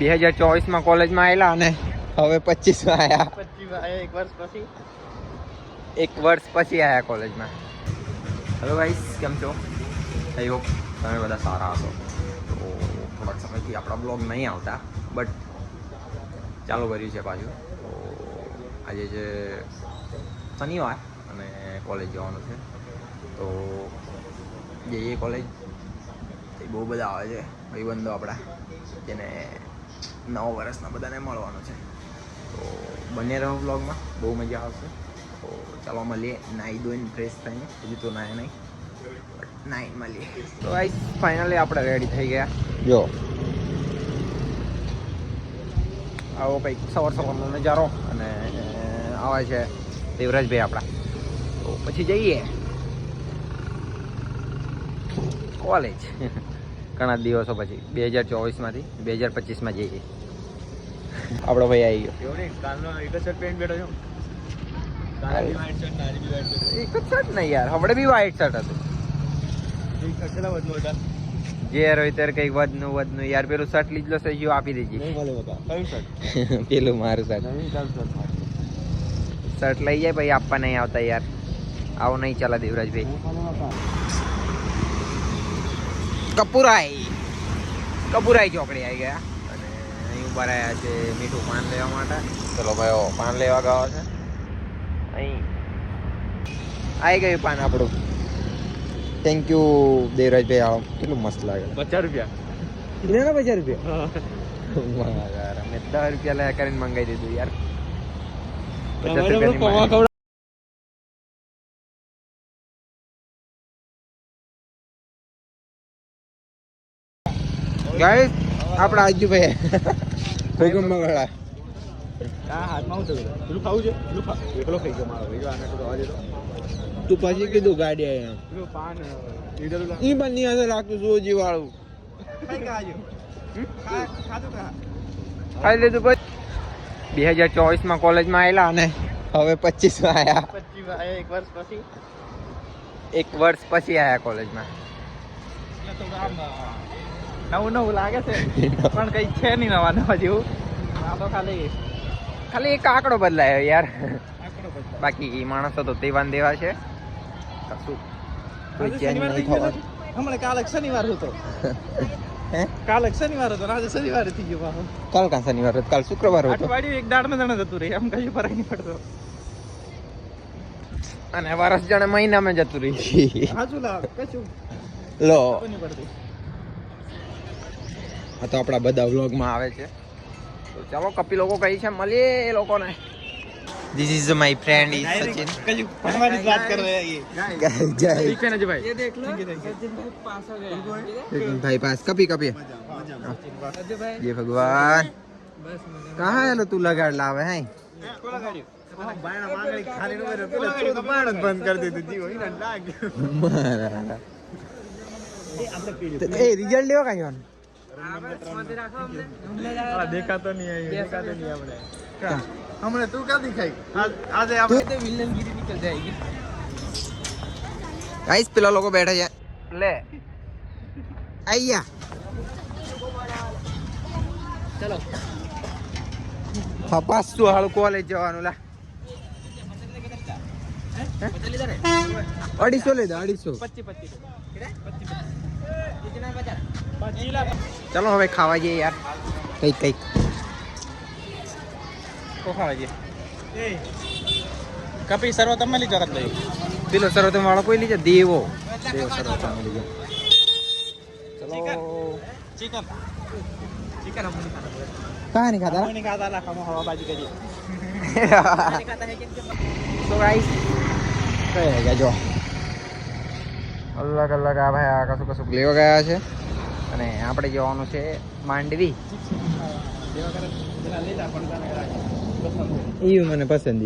2024 કોલેજમાં આવેલા અને હવે 25 માં આવ્યા. 25 એક વર્ષ પછી આવ્યા કોલેજમાં. હેલો ગાઈસ, કેમ છો? આઈ હોપ તમે બધા સારા હશો. તો થોડાક સમયથી આપણા બ્લોગ નહીં આવતા, બટ ચાલુ કર્યું છે પાછું. તો આજે છે શનિવાર અને કોલેજ જવાનું છે. તો જઈએ કોલેજ. બહુ બધા આવે છે ભાઈબંધો આપણા, જેને નવા વર્ષના બધાને મળવાનું છે. તો બને રહો બ્લોગમાં, બહુ મજા આવશે. તો ચાલો મળીએ. નાહી ધોઈને ફ્રેશ થઈને, હજુ તો નાહે નહીં, નાહી મળીએ. તો ગાઈસ ફાઇનલી આપણે રેડી થઈ ગયા. જો આવો કંઈક સવારનો નજારો અને આવે છે દેવરાજભાઈ આપણા. તો પછી જઈએ કોલેજ. ઘણા દિવસો પછી 2024માંથી 2025માં જઈએ. આપણો ભાઈ આવી ગયો. એક જ શર્ટ પહેરીને બેઠો છું. એક જ શર્ટ નહીં યાર, આપણે બી વ્હાઈટ શર્ટ હતું. જે હોય ત્યારે કંઈક વધનું યાર. પેલું શર્ટ લીધલો છે, જો આપી દેજે. પેલું મારું શર્ટ લઈ જાય ભાઈ, આપવા નહીં આવતા યાર. આવો નહીં ચાલે દેવરાજભાઈ. કપુરાઈ ચોકડી આવી ગયા અને અહીં ઉભા રહ્યા છે મીઠું પાન લેવા માટે. ચલો ભાઈ, પાન લેવા ગયો છે. અહીં આવી ગયું પાન આપણું. Thank you Devrajbhai. આવો કેટલું મસ્ત લાગે. 50 રૂપિયા. 50 રૂપિયા? મેં 10 રૂપિયા લે કરીને મંગાવી દીધું યાર. 50 રૂપિયા. ગાઈસ આપડા આજુભાઈ ભૂકંપમાં વાળા. હાથમાં શું થયું? પેલું ખાવું છે? પેલું ખા. એકલો ખાઈ ગયો મારો ભાઈ. આને તો દવા દે તો. તું પછી કીધું ગાડી આવ્યા. પેલું પાન લીધેલું. ઈ પણ નહીં હશે લાગતું સોજી વાળું. ખાઈ ખાજો. ખાધું ખા. ખાઈ લીધું પછી 2024માં કોલેજમાં આવેલા અને હવે 25માં આવ્યા. 25 એક વર્ષ પછી. એક વર્ષ પછી આવ્યા કોલેજમાં. તો આમ નવું લાગે છે પણ કઈ છે નહીં નવા જેવું. આ તો ખાલી એક આંકડો બદલાયો યાર. બાકી માણસો તો તેવાન દેવા છે. કશું કોઈ ચેન્જ નહીં થવાનું. હમણાં કાલે શનિવાર હતો. કાલે શનિવાર હતો, આજે શનિવાર થઈ ગયો. કાલ કા શનિવાર હતો? કાલ શુક્રવાર હતો. અઠવાડિયું એક દાડમાં જણ જતું રહે, એમ કશું ફરક નહીં પડતો. અને વર્ષ જાણે મહિનામાં જતું રહી. હાજુ લાવ કશું લો. નહીં પડતું. આ તો આપણા બધા વ્લોગમાં આવે છે. તો ચાલો કપી લોકો કહી છે, મળીએ એ લોકોને. This is my friend is Sachin. કશું હમારી વાત કર રહે हैं જય ठीक है ना जी भाई, ये देख लो भाई पास कपी ये भगवान कहाँ है लो तू लगाड़ लावे हैं. બંધ કરી દીધું જીવો લાગ. ए रिजल्ट लेवा का योन દેખાતો નહીં આપણે. हमने तू क्या दिखाई आज આપણે તો વિલનગીરી નીકળ જાયગી. गाइस પેલા લોકો બેઠા છે. લે આયા ચલો ફપાસ તું હાલ કોલેજ જવાનું. લા 250 લે દે. 250 ચલો હવે ખાવા જઈએ યાર. કઈક કો ખાવા જઈએ. કપી સર્વોત્તમ લીધો કદ લઈ. પેલો સર્વોત્તમ વાળો કોઈ લીધો. દેવ સર્વોત્તમ લીધો. ચલો ચિકન हम नहीं खाता. कहाँ नहीं खाता? नहीं खाता ला हम हवाबाजी करिए. तो गाइस કહેगा જો અલગ આ ભાઈ આ કશું લેવા ગયા છે અને આપણે જવાનું છે માંડવી. એ મને પસંદ.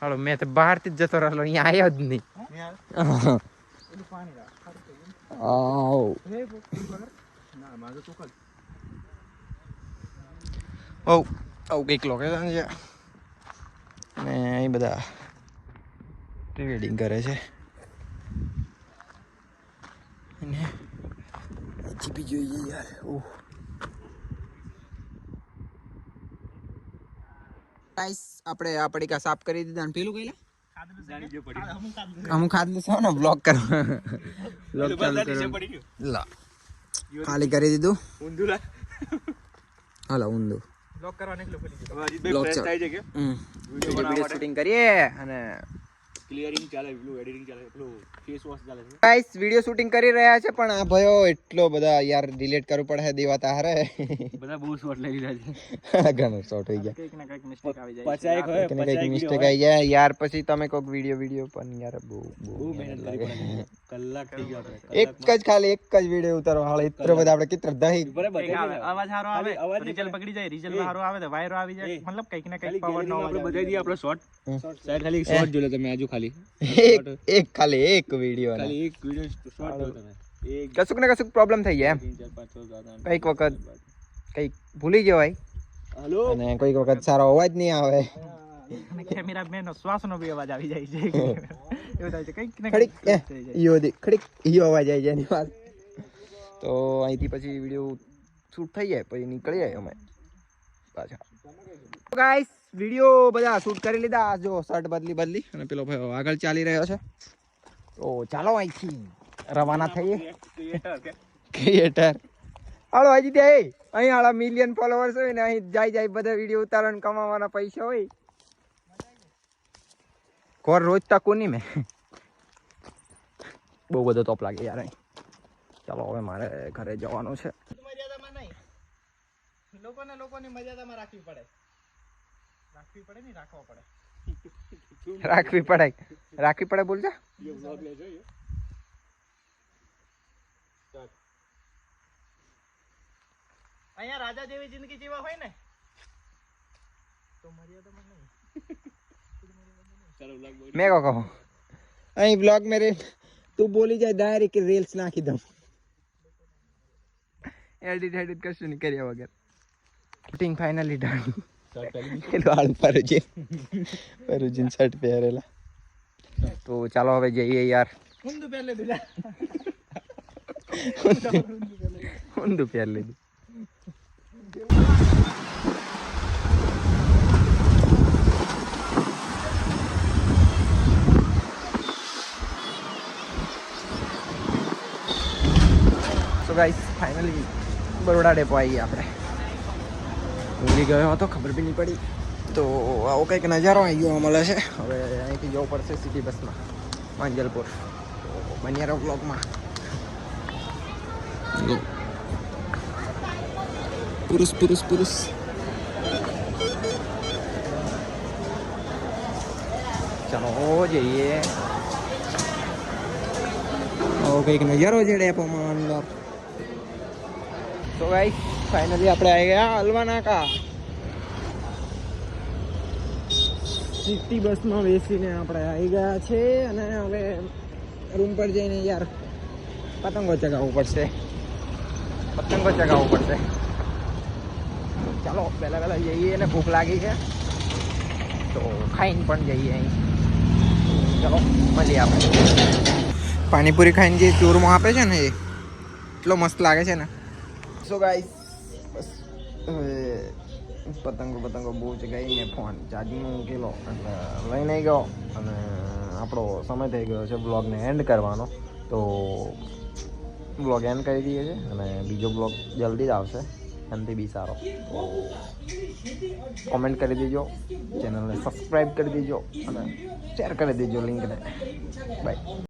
હાલો મેં તો બહારથી જ જતો રહેલો, અહીંયા આવ્યો જ નહીં. કંઈક લોકેશન છે અને અહીં બધા પ્રી વેડિંગ કરે છે અને જેસીબી જોઈએ યાર. ઓહ ગાઈસ આપણે આ પડીકા સાફ કરી દીધા અને પેલું કઈલા અમુક ખાધલું છે ને બ્લોક કરવા બ્લોક ચાલુ કરો લા ખાલી કરી દીધું ઊંધુલા હાલો ઊંધું બ્લોક કરવા નીકળ્યો પડી ગયો બ્લોક ફ્રેશ થાય છે કે વિડિયો શૂટિંગ કરીએ અને ક્લિયરિંગ ચાલે પેલું એડિટિંગ ચાલે પેલું ફેસ વોશ ચાલે છે ગાઈસ વિડિયો શૂટિંગ કરી રહ્યા છે પણ આ ભયો એટલો બધા યાર ડિલીટ કરવું પડે દેવાતા હારે બધા બહુ શોર્ટ લઈ લીધા છે ઘણું શોર્ટ થઈ ગયા કંઈક ના કંઈક મિસ્ટેક આવી જાય કંઈક મિસ્ટેક આવી જાય યાર પછી તમે કોઈક વિડિયો પણ યાર બહુ મહેનત કરી કલાક થઈ ગયો એક જ ખાલી એક જ વિડિયો ઉતારો હાલ એટલો બધા આપણે કેટલા દહીં અવાજ સારો આવે રિઝલ્ટ પકડી જાય રિઝલ્ટ સારો આવે તો વાયરો આવી જાય મતલબ કંઈક ના કંઈક પાવર નો આપણે બતાવી દઈએ આપણો શોર્ટ સાઈડ ખાલી શોર્ટ જોલો તમે આજુ ખાલી એક ખાલી એક વિડિયો ખાલી એક વિડિયો શોર્ટ જોલો તમે એક કશુંક ને કશુંક પ્રોબ્લેમ થઈ જાય એમ કઈક વખત કઈક ભૂલી જવાય હેલો અને કોઈક વખત સારો અવાજ નહીં આવે અને કેમેરા મેન શ્વાસનો બી અવાજ આવી જાય છે એવું થાય છે કંઈક ને ખડીક કંઈક ખડીક ઈયો અવાજ આવી જાય એની વાત તો અહીંથી પછી વિડિયો શૂટ થઈ જાય પછી નીકળી જાય અમે પાછા ગાઈસ વિડિયો બધા શૂટ કરી લીધા જો શર્ટ બદલી અને પેલો ભાઈ આગળ ચાલી રહ્યો છે તો ચાલો અહીંથી રવાના થઈએ ક્રિએટર હાલો હજી ત્યાં અહીં હાલા મિલિયન ફોલોવર્સ હોય ને અહીં જાય બધા વિડીયો ઉતારવાનું કમાવાના પૈસા હોય કોર રોજ તકું નહીં મેં બહુ બધો તોપ લાગે યાર અહીં ચાલો હવે મારે ઘરે જવાનું છે મર્યાદામાં નહીં લોકોની મર્યાદામાં રાખવી પડે ને રાખવી પડે બોલજા અહીંયા રાજા જેવી જિંદગી જીવા હોય ને તો મર્યાદામાં નહીં मैं को कहूँ अही ब्लॉग मेरे तू बोली जाए डायरेक्ट रील्स नाखी दम एडिट कशुं नहीं कर्या वगैरह शूटिंग फाइनली डन लाल परुजिन शर्ट પહેરેલા તો ચાલો હવે જઈએ યાર ઊંધું પહેર લીધું ઊંધું પહેર લીધું તો ગાઈસ ફાઇનલી બરોડા ડેપો આવી ગયા આપણે ભૂલી ગયો હતો ખબર બી નહીં પડી તો આવો કંઈક નજારો આવી ગયો મળે છે હવે અહીંથી જવું પડશે સિટી બસમાં માંજલપુર તો બન્યા રહો બ્લોગમાં પુરુષ ચાલો જઈએ આવો કંઈક નજારો છે ડેપોમાં અંદર તો ગાઈસ ફાઇનલી આપણે આવી ગયા હલવાનાકા સિટી બસમાં બેસીને આપણે આવી ગયા છે અને હવે રૂમ પર જઈને યાર પતંગો ચગાવવું પડશે ચાલો પહેલા જઈએ અને ભૂખ લાગી છે તો ખાઈને પણ જઈએ અહીં ચાલો મળીએ આપણે પાણીપુરી ખાઈને જે ચોરમાં આપે છે ને એ એટલો મસ્ત લાગે છે ને સો ગાઈસ બસ હવે પતંગો બહુ ચગાવીને ફોન ચાર્જિંગમાં મૂકેલો એટલે લઈને ગયો અને આપણો સમય થઈ ગયો છે બ્લોગને એન્ડ કરવાનો તો બ્લોગ એન્ડ કરી દઈએ છીએ અને બીજો બ્લોગ જલ્દી જ આવશે એનાથી બી સારો તો કોમેન્ટ કરી દેજો ચેનલને સબસ્ક્રાઈબ કરી દેજો અને શેર કરી દેજો લિંકને બાય